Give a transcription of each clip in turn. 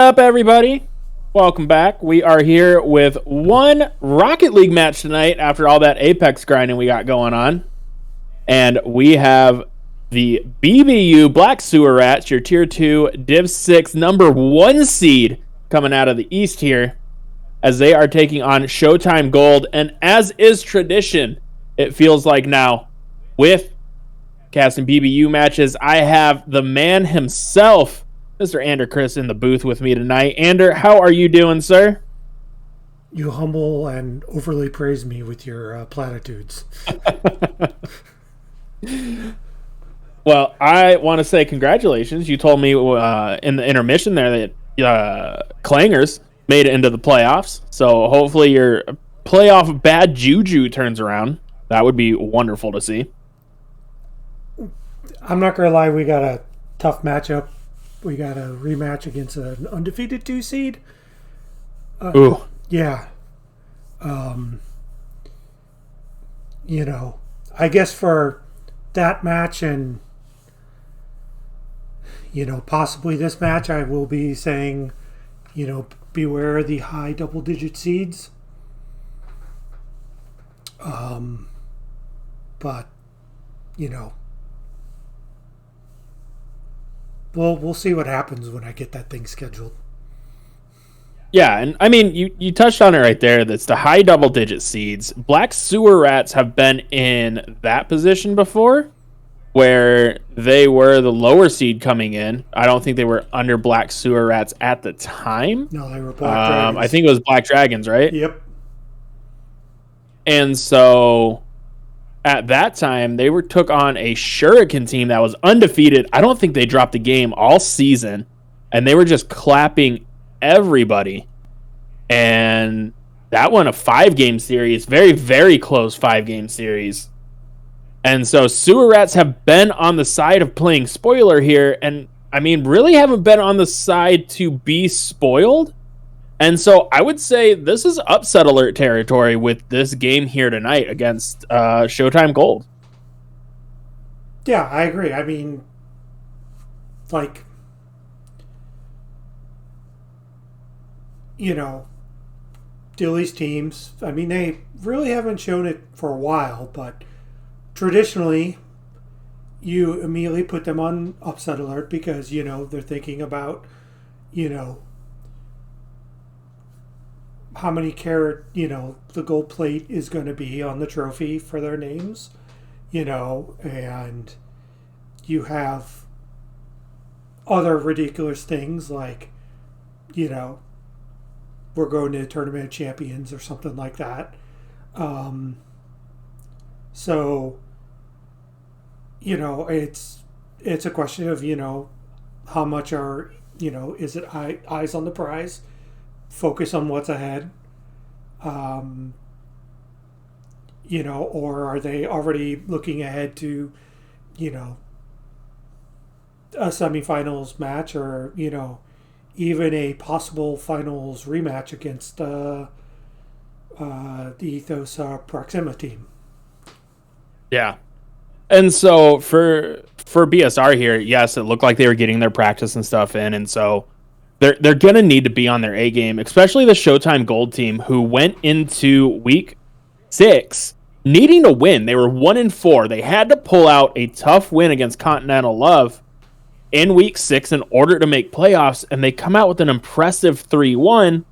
Up, everybody? Welcome back. We are here with one Rocket League match tonight after all that Apex grinding we got going on. And we have the BBU Black Sewer Rats, your Tier 2 Div 6 number 1 seed coming out of the East here as they are taking on Showtime Gold. And as is tradition, it feels like now with casting BBU matches, I have the man himself, Mr. Ander Chris, in the booth with me tonight. Ander, how are you doing, sir? You humble and overly praise me with your platitudes. Well, I want to say congratulations. You told me in the intermission there that Clangers made it into the playoffs. So hopefully your playoff bad juju turns around. That would be wonderful to see. I'm not going to lie, we got a tough matchup. We got a rematch against an undefeated 2 seed. Ooh. Yeah. I guess for that match and, possibly this match, I will be saying, beware the high double-digit seeds. But, we'll see what happens when I get that thing scheduled. Yeah, and I mean, you touched on it right there. That's the high double-digit seeds. Black Sewer Rats have been in that position before, where they were the lower seed coming in. I don't think they were under Black Sewer Rats at the time. No, they were Black Dragons. I think it was Black Dragons, right? Yep. And so at that time, they took on a Shuriken team that was undefeated. I don't think they dropped a game all season, and they were just clapping everybody. And that won a 5-game series, very, very close 5-game series. And so Sewer Rats have been on the side of playing spoiler here, and I mean, really haven't been on the side to be spoiled. And so I would say this is upset alert territory with this game here tonight against Showtime Gold. Yeah, I agree. I mean, Dilly's teams, I mean, they really haven't shown it for a while, but traditionally, you immediately put them on upset alert because, they're thinking about, how many carat, the gold plate is going to be on the trophy for their names, and you have other ridiculous things like, we're going to the Tournament of Champions or something like that. So, it's a question of, how much are, is it eyes on the prize? Focus on what's ahead, or are they already looking ahead to, a semifinals match or, even a possible finals rematch against the Ethos Proxima team? Yeah. And so for BSR here, yes, it looked like they were getting their practice and stuff in, and so they're going to need to be on their A game, especially the Showtime Gold team who went into week 6 needing to win. They were 1-4. They had to pull out a tough win against Continental Love in week 6 in order to make playoffs, and they come out with an impressive 3-1.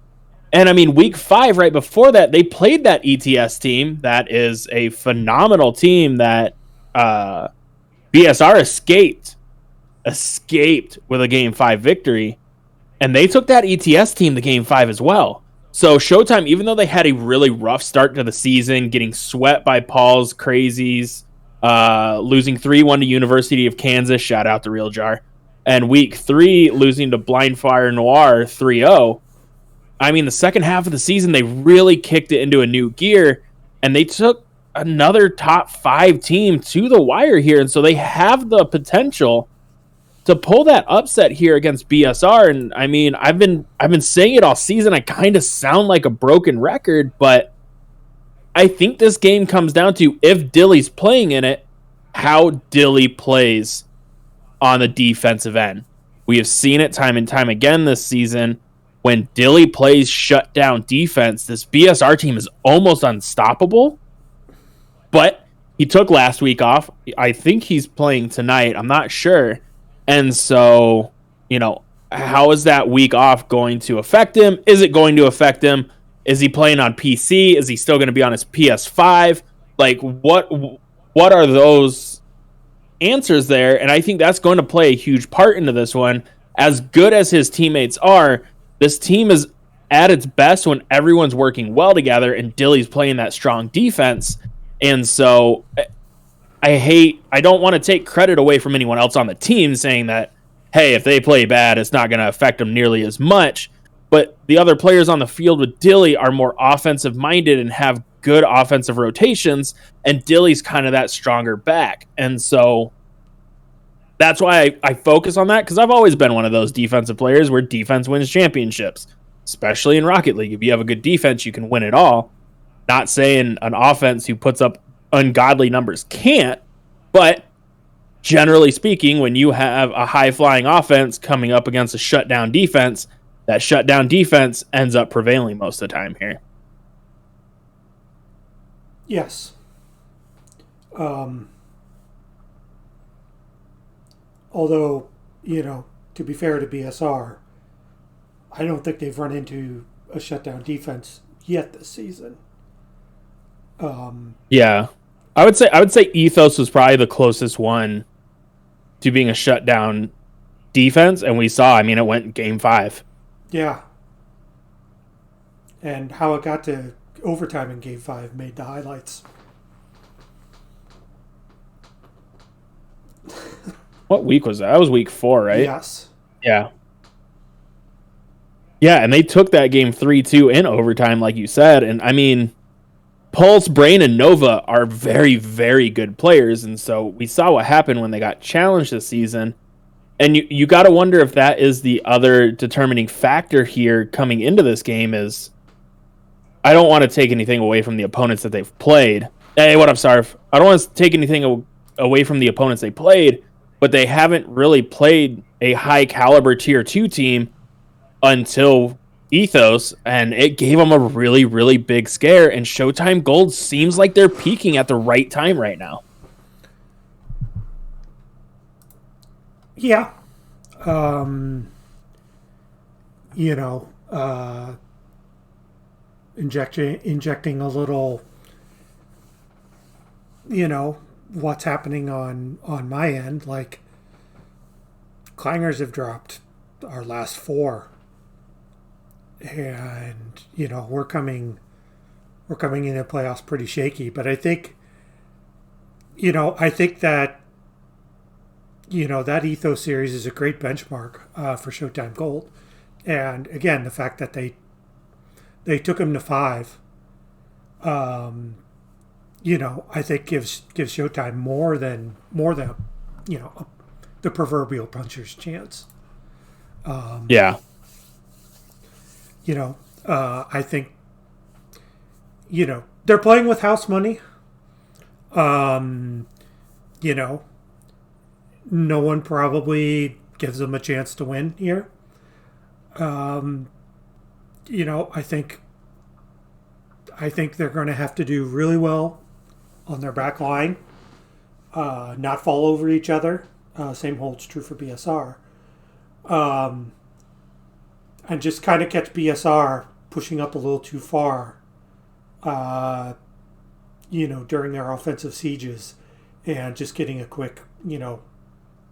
And I mean, week 5, right before that, they played that ETS team. That is a phenomenal team that BSR escaped with a Game 5 victory. And they took that ETS team to Game 5 as well. So Showtime, even though they had a really rough start to the season, getting swept by Paul's Crazies, losing 3-1 to University of Kansas, shout out to Real Jar, and week 3 losing to Blind Fire Noir 3-0. I mean, the second half of the season, they really kicked it into a new gear, and they took another top 5 team to the wire here. And so they have the potential to pull that upset here against BSR. And I mean, I've been saying it all season. I kind of sound like a broken record, but I think this game comes down to, if Dilly's playing in it, how Dilly plays on the defensive end. We have seen it time and time again this season. When Dilly plays shutdown defense, this BSR team is almost unstoppable. But he took last week off. I think he's playing tonight. I'm not sure. And so, how is that week off going to affect him? Is it going to affect him? Is he playing on PC? Is he still going to be on his PS5? Like, what are those answers there? And I think that's going to play a huge part into this one. As good as his teammates are, this team is at its best when everyone's working well together and Dilly's playing that strong defense. And so I don't want to take credit away from anyone else on the team saying that, hey, if they play bad, it's not going to affect them nearly as much. But the other players on the field with Dilly are more offensive minded and have good offensive rotations, and Dilly's kind of that stronger back. And so that's why I focus on that, because I've always been one of those defensive players where defense wins championships, especially in Rocket League. If you have a good defense, you can win it all. Not saying an offense who puts up ungodly numbers can't, but generally speaking, when you have a high-flying offense coming up against a shutdown defense, that shutdown defense ends up prevailing most of the time here. Yes. Although, to be fair to BSR, I don't think they've run into a shutdown defense yet this season. Yeah, I would say Ethos was probably the closest one to being a shutdown defense, and we saw. I mean, it went game 5. Yeah, and how it got to overtime in game 5 made the highlights. What week was that? That was week 4, right? Yes. Yeah. Yeah, and they took that game 3-2 in overtime, like you said. And I mean, Pulse, Brain, and Nova are very, very good players. And so we saw what happened when they got challenged this season. And you got to wonder if that is the other determining factor here coming into this game is, I don't want to take anything away from the opponents that they've played. Hey, what up, Sarf? I don't want to take anything away from the opponents they played, but they haven't really played a high caliber tier 2 team until Ethos, and it gave them a really, really big scare, and Showtime Gold seems like they're peaking at the right time right now. Yeah. Injecting a little, what's happening on my end. Like, Clangers have dropped our last 4, and we're coming into playoffs pretty shaky. But I think that that Ethos series is a great benchmark for Showtime Gold, and again, the fact that they took him to 5. I think gives Showtime more than the proverbial puncher's chance. Yeah. I think they're playing with house money. No one probably gives them a chance to win here. I think they're going to have to do really well on their back line, not fall over each other. Same holds true for BSR. And just kind of catch BSR pushing up a little too far, during their offensive sieges, and just getting a quick,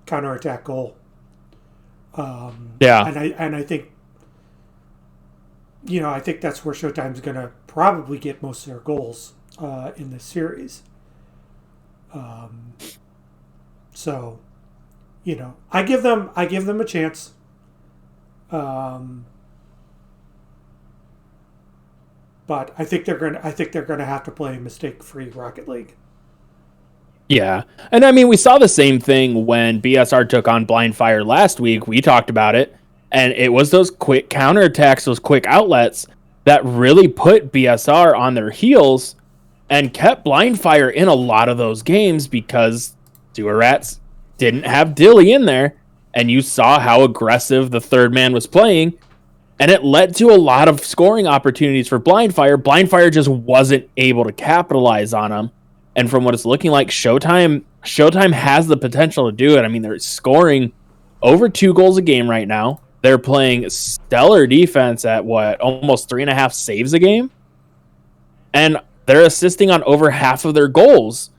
counterattack goal. Yeah. And I think, I think that's where Showtime's going to probably get most of their goals in this series. So, I give them a chance. But I think they're gonna have to play mistake-free Rocket League. Yeah. And I mean, we saw the same thing when BSR took on Blind Fire last week. We talked about it. And it was those quick counterattacks, those quick outlets that really put BSR on their heels and kept Blind Fire in a lot of those games because Sewer Rats didn't have Dilly in there. and you saw how aggressive the third man was playing, and it led to a lot of scoring opportunities for Blindfire. Blindfire just wasn't able to capitalize on them. And from what it's looking like, Showtime has the potential to do it. I mean, they're scoring over 2 goals a game right now. They're playing stellar defense at almost 3.5 saves a game. And they're assisting on over half of their goals.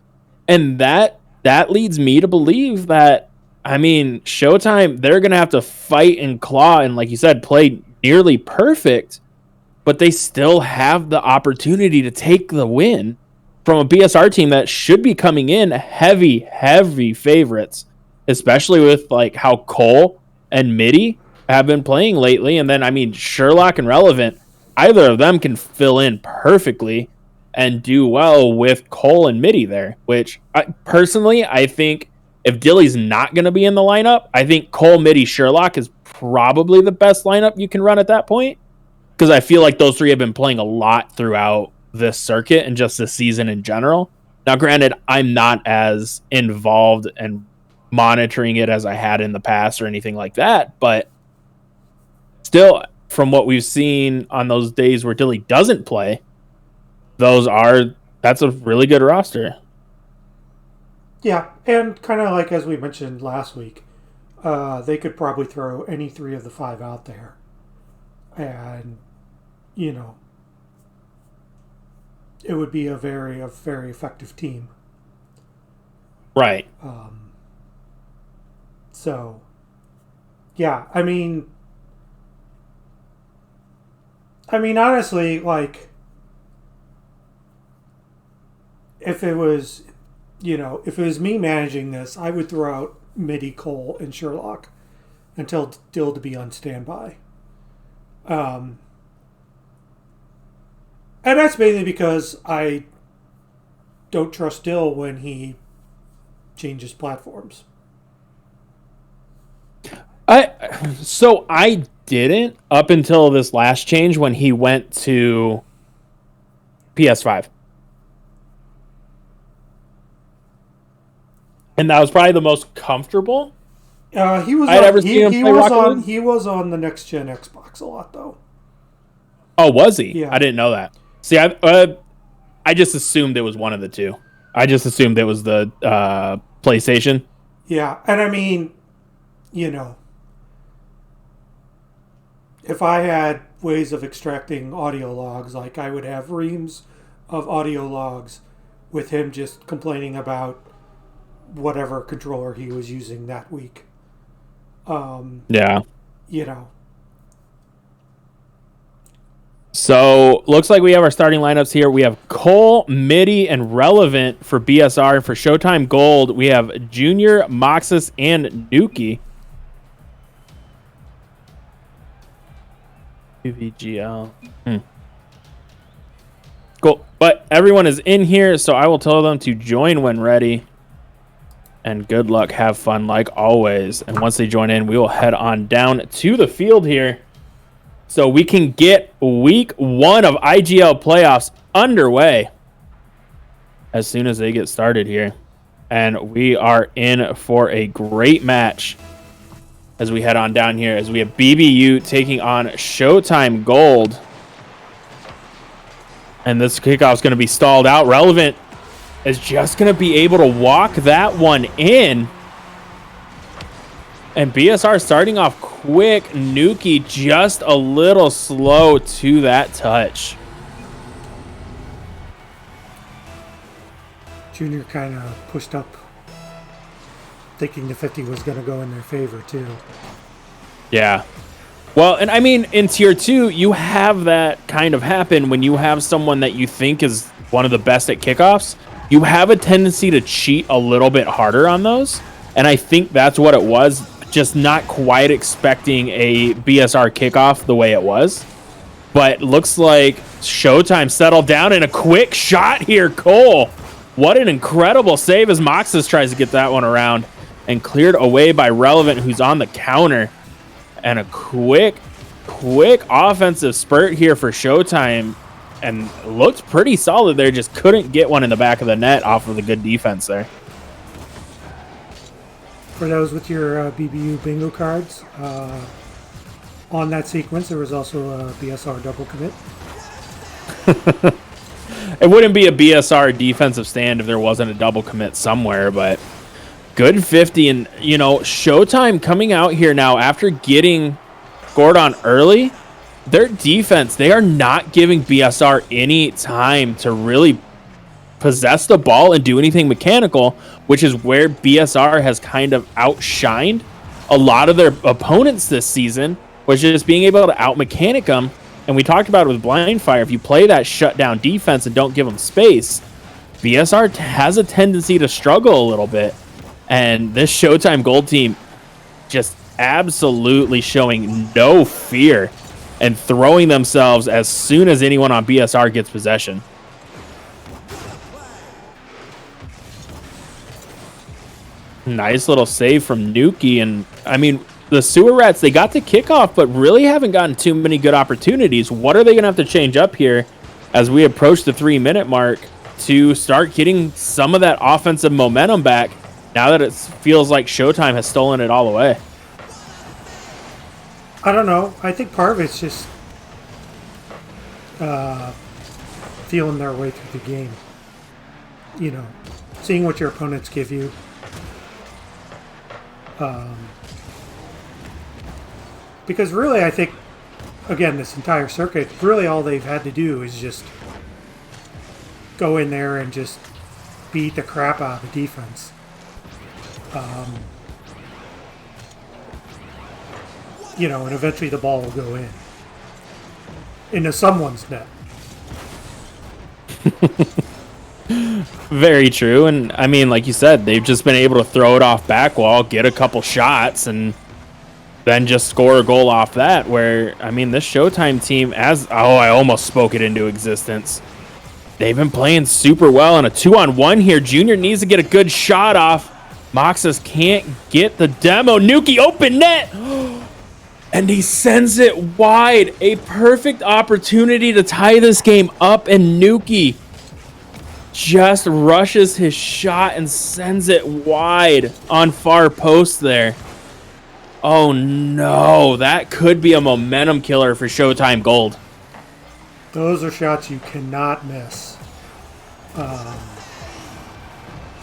And that leads me to believe that, I mean, Showtime, they're going to have to fight and claw and, like you said, play nearly perfect, but they still have the opportunity to take the win from a BSR team that should be coming in heavy favorites, especially with like how Cole and Midi have been playing lately. And then, I mean, Sherlock and Relevant, either of them can fill in perfectly and do well with Cole and Midi there, which personally, I think if Dilly's not going to be in the lineup, I think Cole, Midi, Sherlock is probably the best lineup you can run at that point, because I feel like those three have been playing a lot throughout this circuit and just this season in general. Now, granted, I'm not as involved and monitoring it as I had in the past or anything like that, but still, from what we've seen on those days where Dilly doesn't play, that's a really good roster. Yeah, and kind of like as we mentioned last week, they could probably throw any 3 of the 5 out there, and it would be a very effective team. Right. So, yeah, I mean, honestly, like, if it was me managing this, I would throw out Midi, Cole, and Sherlock until Dill to be on standby. And that's mainly because I don't trust Dill when he changes platforms. I didn't up until this last change when he went to PS5. And that was probably the most comfortable he was I'd ever seen him play Rocket League. He was on the next gen Xbox a lot, though. Oh, was he? Yeah. I didn't know that. See, I just assumed it was one of the two. I just assumed it was the PlayStation. Yeah, and I mean, if I had ways of extracting audio logs, like I would have reams of audio logs with him just complaining about whatever controller he was using that week. Yeah. So, looks like we have our starting lineups here. We have Cole, Midi, and Relevant for BSR. For Showtime Gold, we have Junior, Moxus, and Nuki. IGL. Cool. But everyone is in here, so I will tell them to join when ready. And good luck, have fun like always. And once they join in, we will head on down to the field here so we can get week 1 of IGL playoffs underway as soon as they get started here. And we are in for a great match as we head on down here, as we have BBU taking on Showtime Gold. And this kickoff is going to be stalled out. Relevant is just going to be able to walk that one in. And BSR starting off quick. Nuki just a little slow to that touch. Junior kind of pushed up, thinking the 50 was going to go in their favor, too. Yeah. Well, and I mean, in Tier 2, you have that kind of happen when you have someone that you think is one of the best at kickoffs. You have a tendency to cheat a little bit harder on those. And I think that's what it was. Just not quite expecting a BSR kickoff the way it was. But looks like Showtime settled down in a quick shot here. Cole, what an incredible save as Moxus tries to get that one around. And cleared away by Relevant, who's on the counter. And a quick offensive spurt here for Showtime. And looked pretty solid there. Just couldn't get one in the back of the net off of the good defense there. For those with your BBU bingo cards, on that sequence there was also a BSR double commit. It wouldn't be a BSR defensive stand if there wasn't a double commit somewhere, but good 50. And, you know, Showtime coming out here now after getting scored on early, their defense, they are not giving BSR any time to really possess the ball and do anything mechanical, which is where BSR has kind of outshined a lot of their opponents this season, was just being able to out-mechanic them. And we talked about it with Blind Fire. If you play that shutdown defense and don't give them space, BSR has a tendency to struggle a little bit. And this Showtime Gold team just absolutely showing no fear and throwing themselves as soon as anyone on BSR gets possession. Nice little save from Nuki. And, I mean, the Sewer Rats, they got the kickoff, but really haven't gotten too many good opportunities. What are they going to have to change up here as we approach the 3-minute mark to start getting some of that offensive momentum back now that it feels like Showtime has stolen it all away? I don't know. I think part of it's just feeling their way through the game. You know, seeing what your opponents give you. Because really, I think, again, this entire circuit, really all they've had to do is just go in there and just beat the crap out of the defense. You know, and eventually the ball will go in. Into someone's net. Very true. And, I mean, like you said, they've just been able to throw it off back wall, get a couple shots, and then just score a goal off that, where, I mean, this Showtime team, I almost spoke it into existence. They've been playing super well in a 2-on-1 here. Junior needs to get a good shot off. Moxus can't get the demo. Nuki open net. And he sends it wide. A perfect opportunity to tie this game up, and Nuki just rushes his shot and sends it wide on far post there. Oh no, that could be a momentum killer for Showtime Gold. Those are shots you cannot miss. You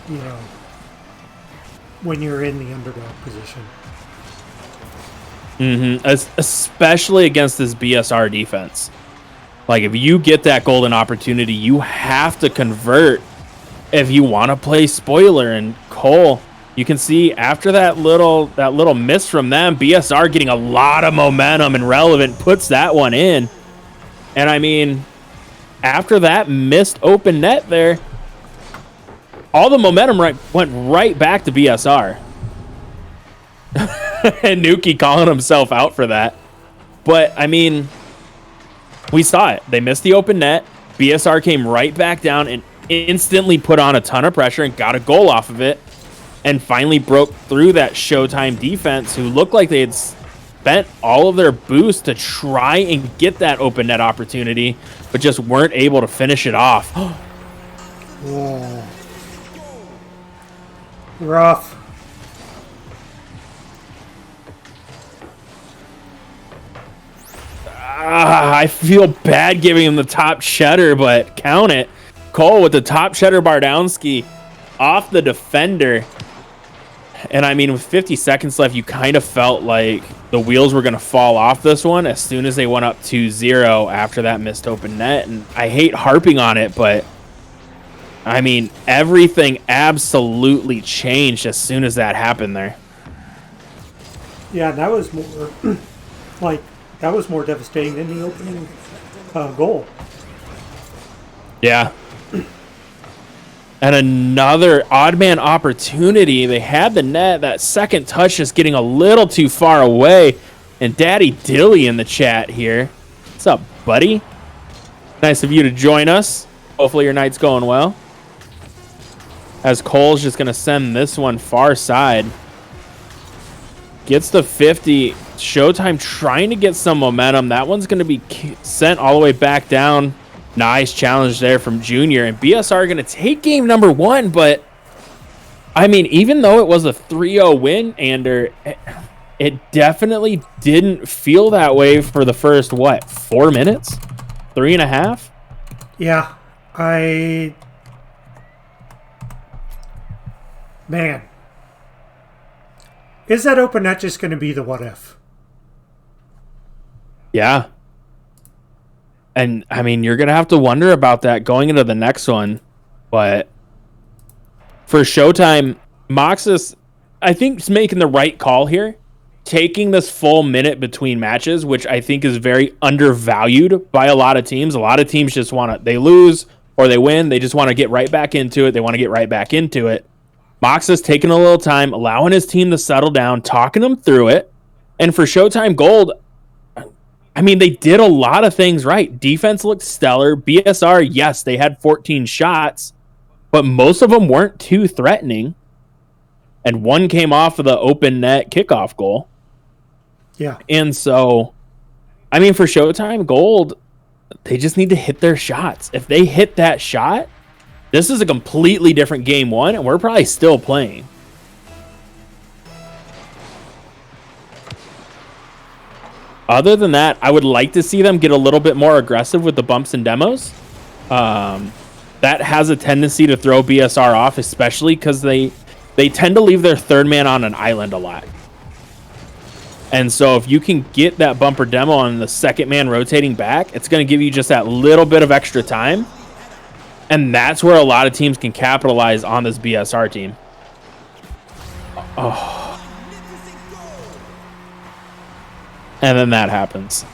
know, when you're in the underdog position. Especially against this BSR defense. Like, if you get that golden opportunity, you have to convert if you want to play spoiler. And Cole, you can see after that little miss from them, BSR getting a lot of momentum, and Relevant puts that one in. And I mean, after that missed open net there, all the momentum went right back to BSR. And Nuki calling himself out for that. But I mean, we saw it. They missed the open net. BSR came right back down and instantly put on a ton of pressure and got a goal off of it, and finally broke through that Showtime defense, who looked like they had spent all of their boost to try and get that open net opportunity, but just weren't able to finish it off. Whoa. Rough. I feel bad giving him the top cheddar, but count it. Cole with the top cheddar Bardowski off the defender. And I mean, with 50 seconds left, you kind of felt like the wheels were going to fall off this one as soon as they went up 2-0 after that missed open net. And I hate harping on it, but I mean, everything absolutely changed as soon as that happened there. Yeah, that was more that was more devastating than the opening goal. Yeah. And another odd man opportunity. They had the net. That second touch just getting a little too far away. And Daddy Dilly in the chat here. What's up, buddy? Nice of you to join us. Hopefully your night's going well. As Cole's just going to send this one far side. Gets the 50. Showtime trying to get some momentum. That one's going to be sent all the way back down. Nice challenge there from Junior. And BSR going to take game number one, but I mean, even though it was a 3-0 win, Ander, it definitely didn't feel that way for the first, 4 minutes? 3.5? Yeah, man, is that open net just going to be the what if? Yeah. And, I mean, you're going to have to wonder about that going into the next one. But for Showtime, Moxus, I think, is making the right call here. Taking this full minute between matches, which I think is very undervalued by a lot of teams. A lot of teams just want to, they lose or they win. They just want to get right back into it. They want to get right back into it. Moxus taking a little time, allowing his team to settle down, talking them through it. And for Showtime Gold, I mean, they did a lot of things right. Defense looked stellar. BSR, yes, they had 14 shots, but most of them weren't too threatening. And one came off of the open net kickoff goal. Yeah. And so, I mean, for Showtime Gold, they just need to hit their shots. If they hit that shot, this is a completely different game one, and we're probably still playing. Other than that, I would like to see them get a little bit more aggressive with the bumps and demos. That has a tendency to throw BSR off, especially because they tend to leave their third man on an island a lot. And so if you can get that bumper demo on the second man rotating back, it's going to give you just that little bit of extra time. And that's where a lot of teams can capitalize on this BSR team. Oh. And then that happens.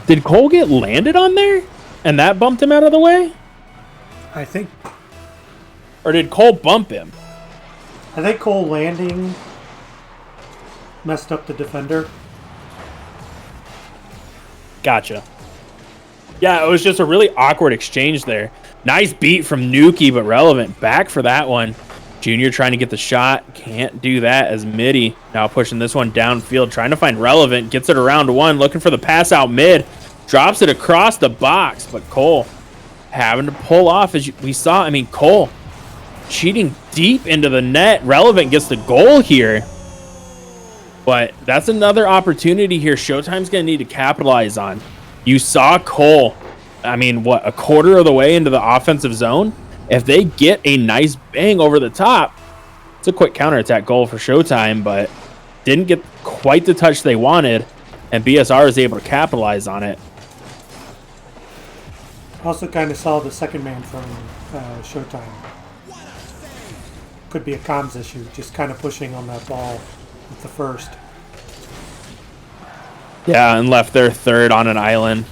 Did Cole get landed on there? And that bumped him out of the way? I think. Or did Cole bump him? I think Cole landing messed up the defender. Gotcha. Yeah, it was just a really awkward exchange there. Nice beat from Nuki, but Relevant back for that one. Junior trying to get the shot. Can't do that as Middy now pushing this one downfield, trying to find Relevant. Gets it around one, looking for the pass out mid. Drops it across the box, but Cole having to pull off, as we saw. I mean, Cole cheating deep into the net. Relevant gets the goal here. But that's another opportunity here Showtime's going to need to capitalize on. You saw Cole, I mean, a quarter of the way into the offensive zone? If they get a nice bang over the top, it's a quick counterattack goal for Showtime, but didn't get quite the touch they wanted, and BSR is able to capitalize on it. Also kind of saw the second man from Showtime. Could be a comms issue, just kind of pushing on that ball with the first. Yeah, and left their third on an island.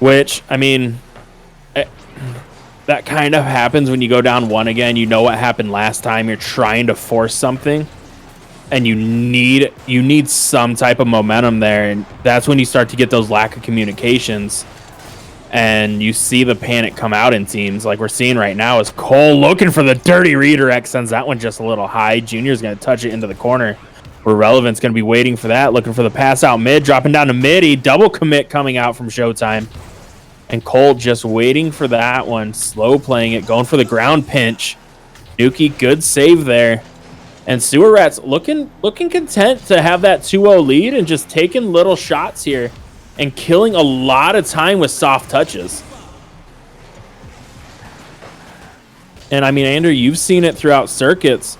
Which, I mean, that kind of happens when you go down one again. You know what happened last time. You're trying to force something, and you need some type of momentum there, and that's when you start to get those lack of communications, and you see the panic come out in teams like we're seeing right now. Is Cole looking for the dirty redirect, sends that one just a little high. Junior's going to touch it into the corner, where Relevant's going to be waiting for that, looking for the pass out mid, dropping down to mid. Double commit coming out from Showtime. And Cole just waiting for that one, slow playing it, going for the ground pinch. Nuki, good save there. And Sewer Rats looking content to have that 2-0 lead and just taking little shots here and killing a lot of time with soft touches. And I mean, Andrew, you've seen it throughout circuits.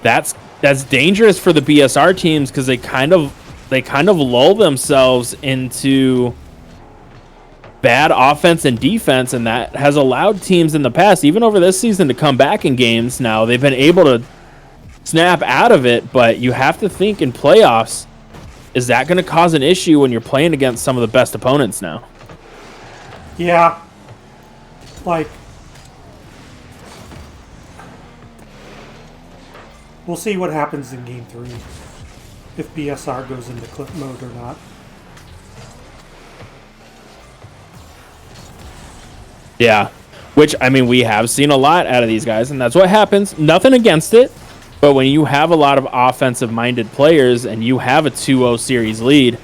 That's dangerous for the BSR teams because they kind of lull themselves into bad offense and defense, and that has allowed teams in the past, even over this season, to come back in games. Now they've been able to snap out of it, but you have to think in playoffs, is that going to cause an issue when you're playing against some of the best opponents now? Yeah. Like, we'll see what happens in Game 3, if BSR goes into clip mode or not. Yeah, which, I mean, we have seen a lot out of these guys, and that's what happens. Nothing against it, but when you have a lot of offensive-minded players and you have a 2-0 series lead,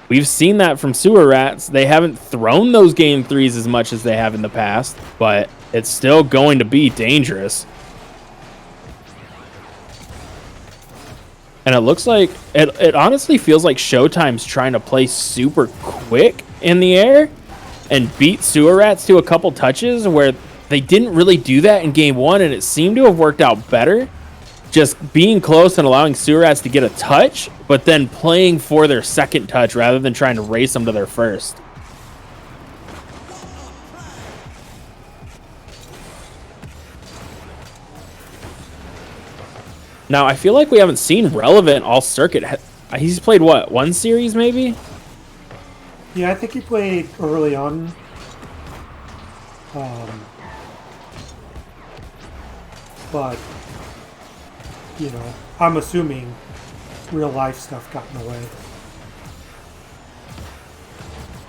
we've seen that from Sewer Rats. They haven't thrown those game threes as much as they have in the past, but it's still going to be dangerous. And it looks like, it honestly feels like Showtime's trying to play super quick in the air and beat Sewer Rats to a couple touches where they didn't really do that in game one, and it seemed to have worked out better. Just being close and allowing Sewer Rats to get a touch, but then playing for their second touch rather than trying to race them to their first. Now, I feel like we haven't seen Relevant all circuit. He's played, what, one series maybe? Yeah, I think he played early on. But, you know, I'm assuming real life stuff got in the way.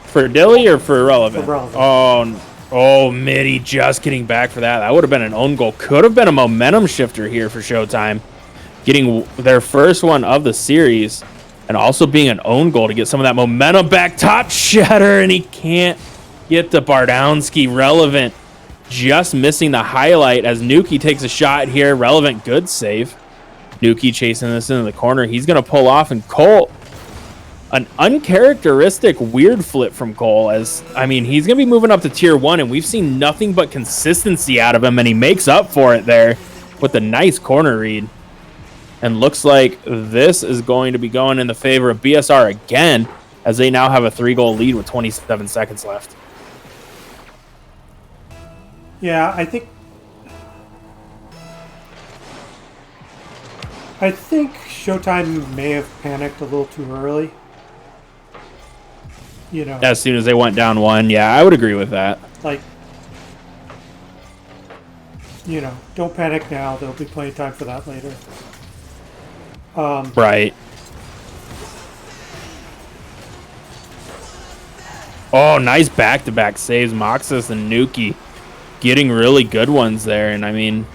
For Dilly or for Relevant? For Relevant. Oh, Mitty just getting back for that. That would have been an own goal. Could have been a momentum shifter here for Showtime. Getting their first one of the series and also being an own goal to get some of that momentum back. Top shatter, and he can't get to Bardowski. Relevant just missing the highlight as Nuki takes a shot here. Relevant, good save. Nuki chasing this into the corner. He's going to pull off, and Cole, an uncharacteristic weird flip from Cole. As I mean, he's going to be moving up to tier 1, and we've seen nothing but consistency out of him, and he makes up for it there with a nice corner read. And looks like this is going to be going in the favor of BSR again, as they now have a 3-goal lead with 27 seconds left. Yeah, I think Showtime may have panicked a little too early. You know, As soon as they went down 1, yeah, I would agree with that. like, you know, don't panic now. There'll be plenty of time for that later. Right. Oh, nice back-to-back saves. Moxus and Nuki getting really good ones there. And, I mean,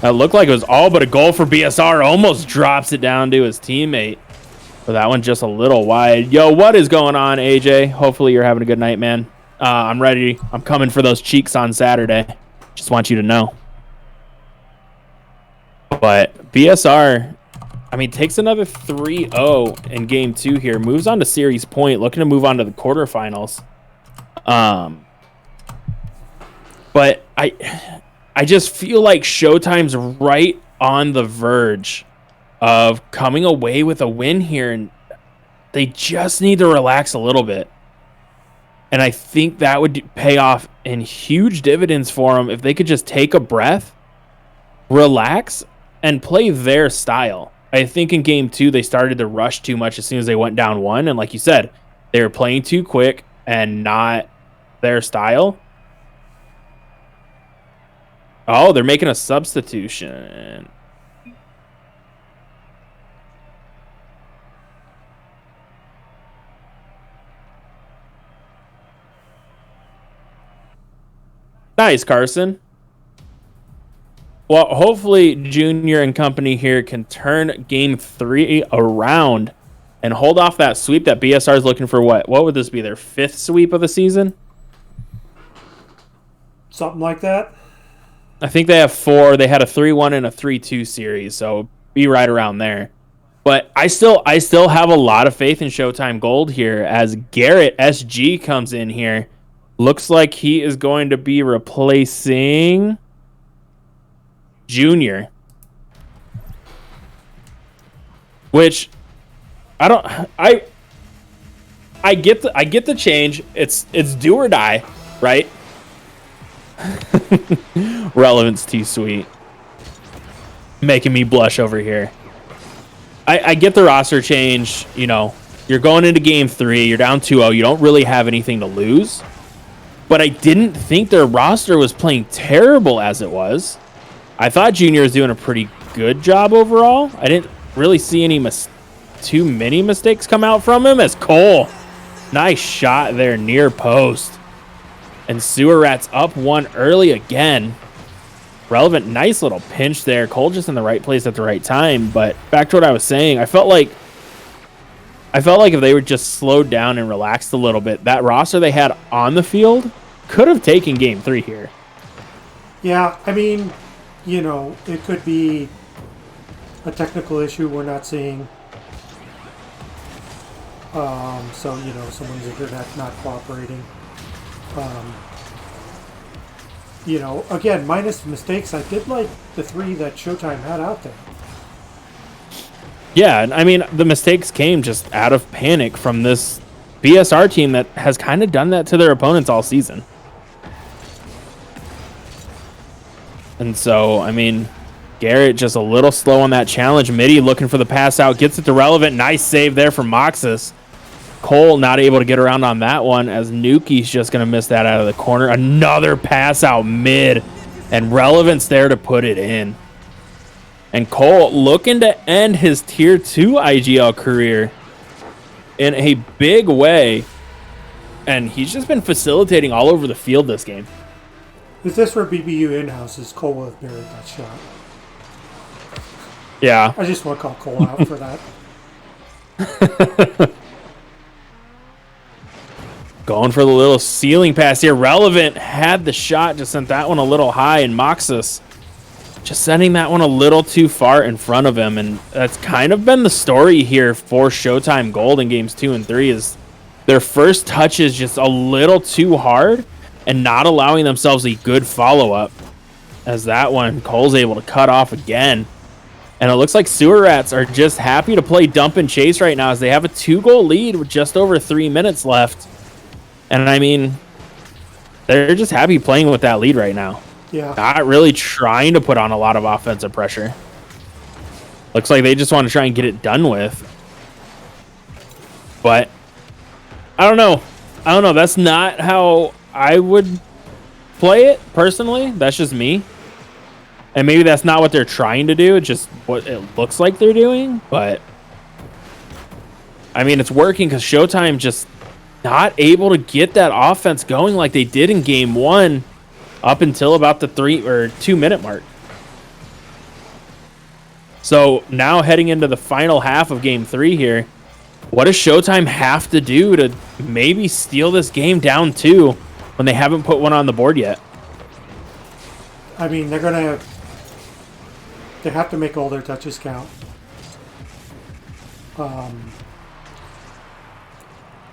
that looked like it was all but a goal for BSR. Almost drops it down to his teammate. But that one just a little wide. Yo, what is going on, AJ? Hopefully you're having a good night, man. I'm ready. I'm coming for those cheeks on Saturday. Just want you to know. But BSR, I mean, takes another 3-0 in game 2 here. Moves on to series point, looking to move on to the quarterfinals. But I just feel like Showtime's right on the verge of coming away with a win here, and they just need to relax a little bit. And I think that would pay off in huge dividends for them if they could just take a breath, relax, and play their style. I think in game 2, they started to rush too much as soon as they went down 1. And like you said, they were playing too quick and not their style. Oh, they're making a substitution. Nice, Carson. Well, hopefully Junior and company here can turn game 3 around and hold off that sweep that BSR is looking for. What would this be, their 5th sweep of the season? Something like that. I think they have 4. They had a 3-1 and a 3-2 series, so be right around there. But I still have a lot of faith in Showtime Gold here as Garrett SG comes in here. Looks like he is going to be replacing Junior, which I get the change. It's do or die, right? Relevance too sweet, making me blush over here. I get the roster change. You know, you're going into game 3, you're down 2-0, you don't really have anything to lose. But I didn't think their roster was playing terrible as it was. I thought Junior was doing a pretty good job overall. I didn't really see any too many mistakes come out from him. As Cole, nice shot there near post. And Sewer Rats up 1 early again. Relevant, nice little pinch there. Cole just in the right place at the right time. But back to what I was saying, I felt like I felt like if they were just slowed down and relaxed a little bit, that roster they had on the field could have taken game 3 here. Yeah, I mean, it could be a technical issue we're not seeing. So, someone's internet not cooperating. Again, minus mistakes, I did like the 3 that Showtime had out there. Yeah, and I mean, the mistakes came just out of panic from this BSR team that has kind of done that to their opponents all season. And so, I mean, Garrett just a little slow on that challenge. Midi looking for the pass out, gets it to Relevant. Nice save there from Moxus. Cole not able to get around on that one as Nuki's just going to miss that out of the corner. Another pass out mid, and Relevant's there to put it in. And Cole looking to end his Tier 2 IGL career in a big way. And he's just been facilitating all over the field this game. If this were BBU in-houses, Cole would have buried that shot. Yeah. I just want to call Cole out for that. Going for the little ceiling pass here. Relevant had the shot, just sent that one a little high, and Moxus just sending that one a little too far in front of him. And that's kind of been the story here for Showtime Gold in games 2 and 3 is their first touch is just a little too hard and not allowing themselves a good follow-up. As that one, Cole's able to cut off again. And it looks like Sewer Rats are just happy to play dump and chase right now as they have a 2-goal lead with just over 3 minutes left. And I mean, they're just happy playing with that lead right now. Yeah. Not really trying to put on a lot of offensive pressure. Looks like they just want to try and get it done with. But I don't know. That's not how I would play it personally. That's just me. And maybe that's not what they're trying to do. It's just what it looks like they're doing. But I mean, it's working because Showtime just not able to get that offense going like they did in game 1 up until about the 3 or 2 minute mark. So now heading into the final half of game 3 here, what does Showtime have to do to maybe steal this game down 2 when they haven't put one on the board yet? I mean, they have to make all their touches count.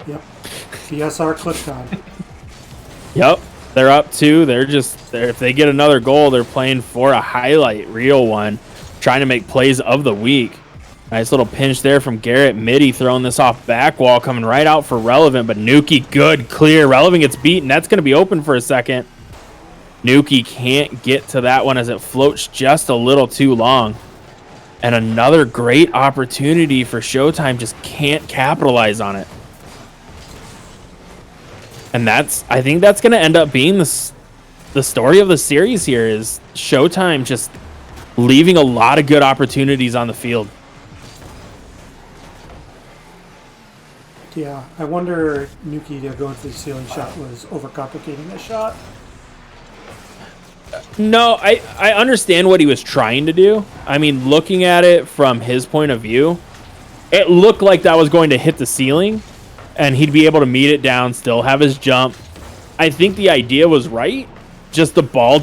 Yep. BSR clipped on. Yep. They're up 2. If they get another goal, they're playing for a highlight, real one, trying to make plays of the week. Nice little pinch there from Garrett. Midi throwing this off back wall, coming right out for Relevant, but Nuki good, clear. Relevant gets beaten. That's going to be open for a second. Nuki can't get to that one as it floats just a little too long. And another great opportunity for Showtime, just can't capitalize on it. And I think that's going to end up being the story of the series here is Showtime just leaving a lot of good opportunities on the field. Yeah, I wonder if Nuki going for the ceiling shot was overcomplicating the shot. No, I understand what he was trying to do. I mean, looking at it from his point of view, it looked like that was going to hit the ceiling and he'd be able to meet it down, still have his jump. I think the idea was right. Just the ball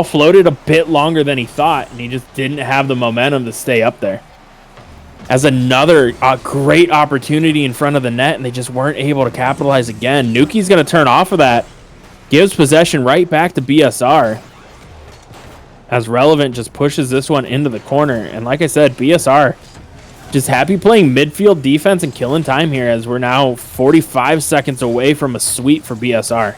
floated a bit longer than he thought, and he just didn't have the momentum to stay up there. As another great opportunity in front of the net, and they just weren't able to capitalize again. Nuki's going to turn off of that. Gives possession right back to BSR. As Relevant just pushes this one into the corner. And like I said, BSR just happy playing midfield defense and killing time here as we're now 45 seconds away from a sweep for BSR.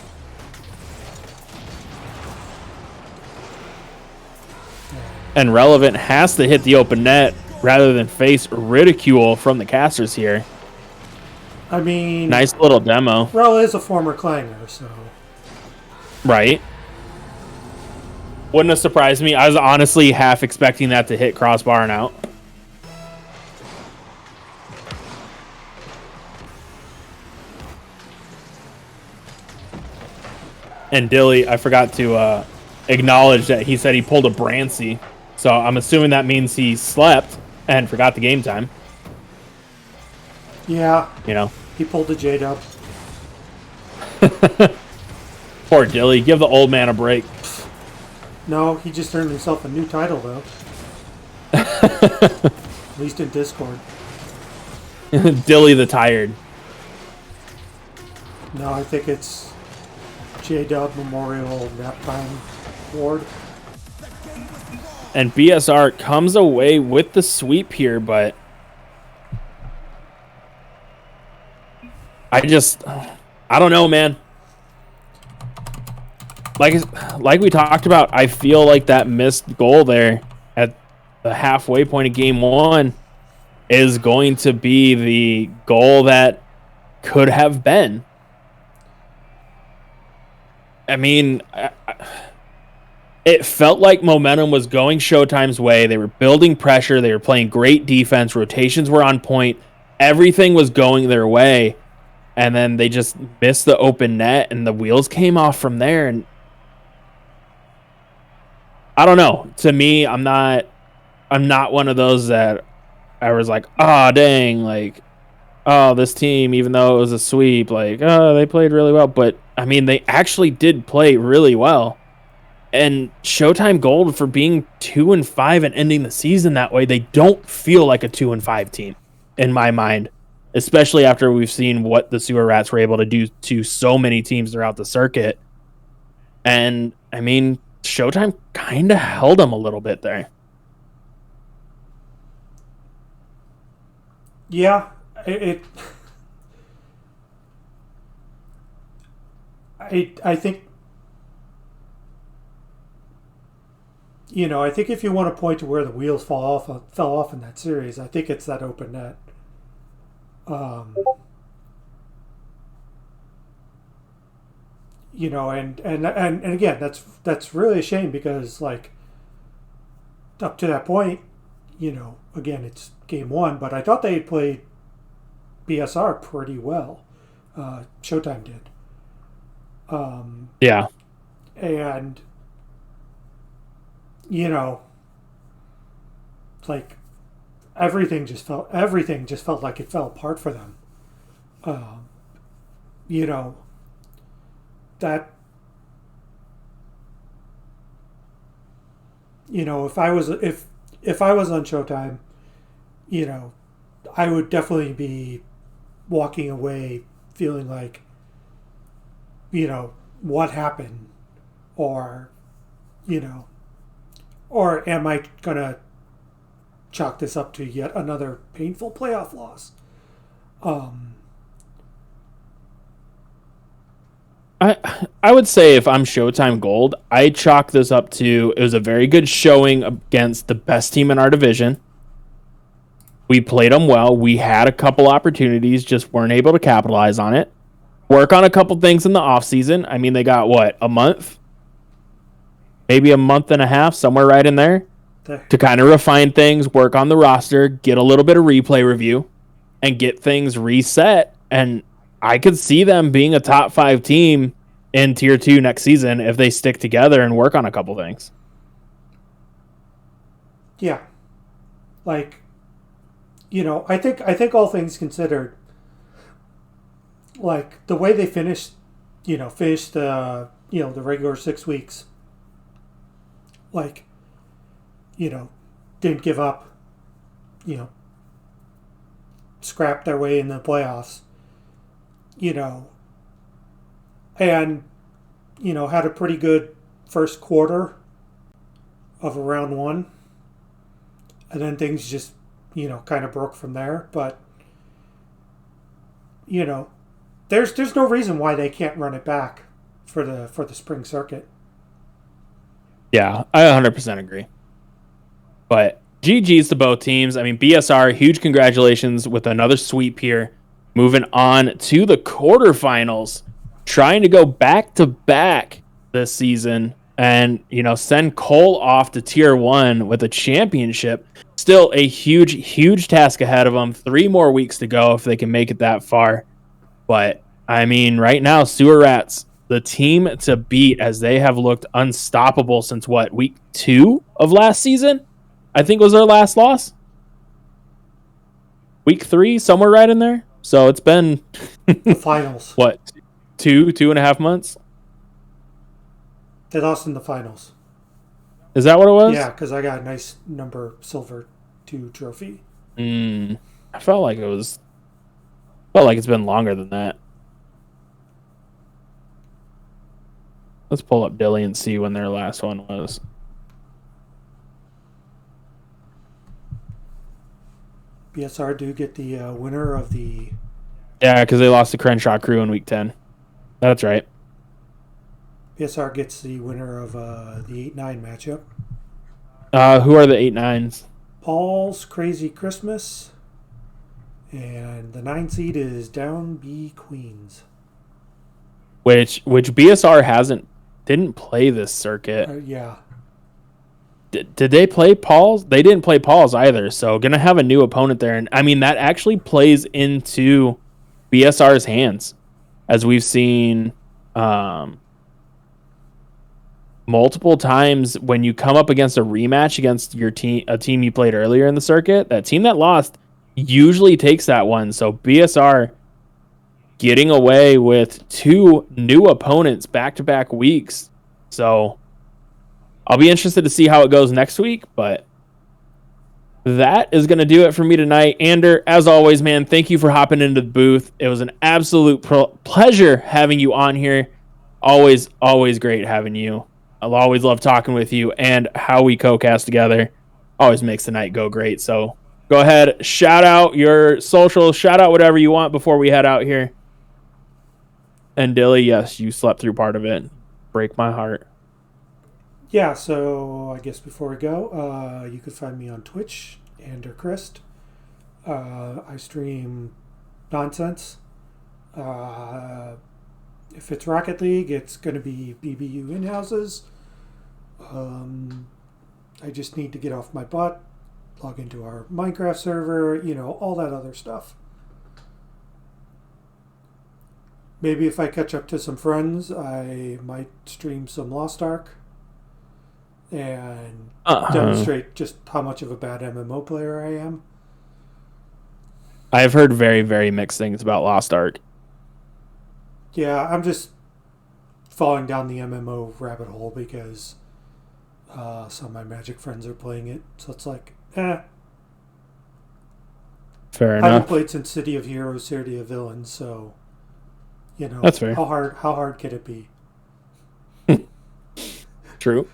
And Relevant has to hit the open net rather than face ridicule from the casters here. I mean, nice little demo. Rel is a former clanger, so. Right. Wouldn't have surprised me. I was honestly half expecting that to hit crossbar and out. And Dilly, I forgot to acknowledge that he said he pulled a Brancy. So I'm assuming that means he slept and forgot the game time. Yeah, You know, he pulled the J Dub. poor Dilly. Give the old man a break. No, he just earned himself a new title though. At least in Discord. Dilly the tired. No, I think it's J Dub Memorial Nap Time Award. And BSR comes away with the sweep here, but I don't know, man. Like we talked about, I feel like that missed goal there at the halfway point of game one is going to be the goal that could have been. I mean, it felt like momentum was going Showtime's way. They were building pressure. They were playing great defense. Rotations were on point. Everything was going their way. And then they just missed the open net, and the wheels came off from there. And I don't know. To me, I'm not one of those that I was like, oh, dang, like, oh, this team, even though it was a sweep, like, oh, they played really well. But, I mean, they actually did play really well. And Showtime Gold, for being 2-5 and ending the season that way, they don't feel like a 2-5 team in my mind, especially after we've seen what the Sewer Rats were able to do to so many teams throughout the circuit. And I mean, Showtime kind of held them a little bit there. Yeah, I think, you know, I think if you want to point to where the wheels fell off in that series, I think it's that open net. You know, and again, that's really a shame because, like, up to that point, you know, again, it's game one, but I thought they had played BSR pretty well. Showtime did. Yeah. And, you know, like, everything just felt like it fell apart for them. You know, that, you know, if I was on Showtime, you know, I would definitely be walking away feeling like, you know, what happened, or, you know, or am I gonna chalk this up to yet another painful playoff loss? I would say if I'm Showtime Gold, I chalk this up to it was a very good showing against the best team in our division. We played them well. We had a couple opportunities, just weren't able to capitalize on it. Work on a couple things in the offseason. I mean, they got what, a month? Maybe a month and a half, somewhere right in there, to kind of refine things, work on the roster, get a little bit of replay review, and get things reset. And I could see them being a top 5 team in Tier 2 next season if they stick together and work on a couple things. Yeah. Like, you know, I think all things considered, like, the way they finished the, you know, the regular 6 weeks, like, you know, didn't give up, you know, scrapped their way in the playoffs, you know, and, you know, had a pretty good first quarter of a round one, and then things just, you know, kind of broke from there. But, you know, there's no reason why they can't run it back for the spring circuit. Yeah, I 100% agree. But GG's to both teams. I mean, BSR, huge congratulations with another sweep here. Moving on to the quarterfinals, trying to go back to back this season and, you know, send Cole off to Tier 1 with a championship. Still a huge task ahead of them. 3 more weeks to go if they can make it that far. But, I mean, right now, Sewer Rats, the team to beat, as they have looked unstoppable since, what, week 2 of last season? I think was their last loss. Week 3, somewhere right in there. So it's been The finals. what, 2.5 months? They lost in the finals. Is that what it Yeah, was? because I got a nice number silver 2 trophy. I felt like it's been longer than that. Let's pull up Dilly and see when their last one was. BSR do get the winner of the. Yeah, because they lost to Crenshaw Crew in week 10. That's right. BSR gets the winner of the 8-9 matchup. Who are the 8-9s? Paul's Crazy Christmas. And the 9 seed is Down B Queens. Which BSR didn't play this circuit. Yeah. Did they play Paul's? They didn't play Paul's either. So gonna have a new opponent there, and I mean that actually plays into BSR's hands, as we've seen multiple times when you come up against a rematch against your team, a team you played earlier in the circuit. That team that lost usually takes that one. So BSR getting away with 2 new opponents back-to-back weeks. So I'll be interested to see how it goes next week, but that is going to do it for me tonight. Ander, as always, man, thank you for hopping into the booth. It was an absolute pleasure having you on here. Always, always great having you. I'll always love talking with you, and how we co-cast together always makes the night go great. So go ahead, shout out your socials, shout out whatever you want before we head out here. And Dilly, yes, you slept through part of it. Break my heart. Yeah, so I guess before we go, you can find me on Twitch, Ander Christ. I stream nonsense. If it's Rocket League, it's going to be BBU in-houses. I just need to get off my butt, log into our Minecraft server, all that other stuff. Maybe if I catch up to some friends, I might stream some Lost Ark and demonstrate just how much of a bad MMO player I am. I've heard very, very mixed things about Lost Ark. Yeah, I'm just falling down the MMO rabbit hole because some of my Magic friends are playing it. So it's like, Fair I haven't enough. played since City of Heroes, City of Villains, so That's fair. How hard could it be? True.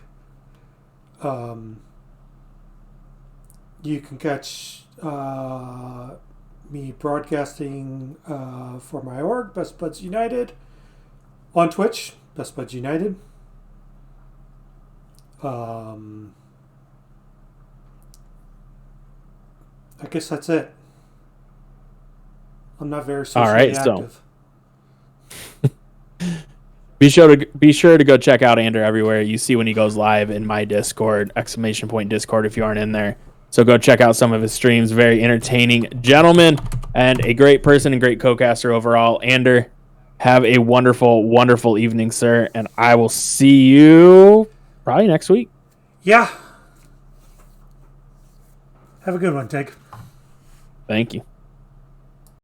You can catch me broadcasting for my org, Best Buds United, on Twitch, Best Buds United. I guess that's it. I'm not very socially active. Be sure to go check out Ander everywhere. You see when he goes live in my Discord, !Discord if you aren't in there. So go check out some of his streams. Very entertaining gentleman and a great person and great co-caster overall. Ander, have a wonderful, wonderful evening, sir. And I will see you probably next week. Yeah. Have a good one, Tig. Thank you.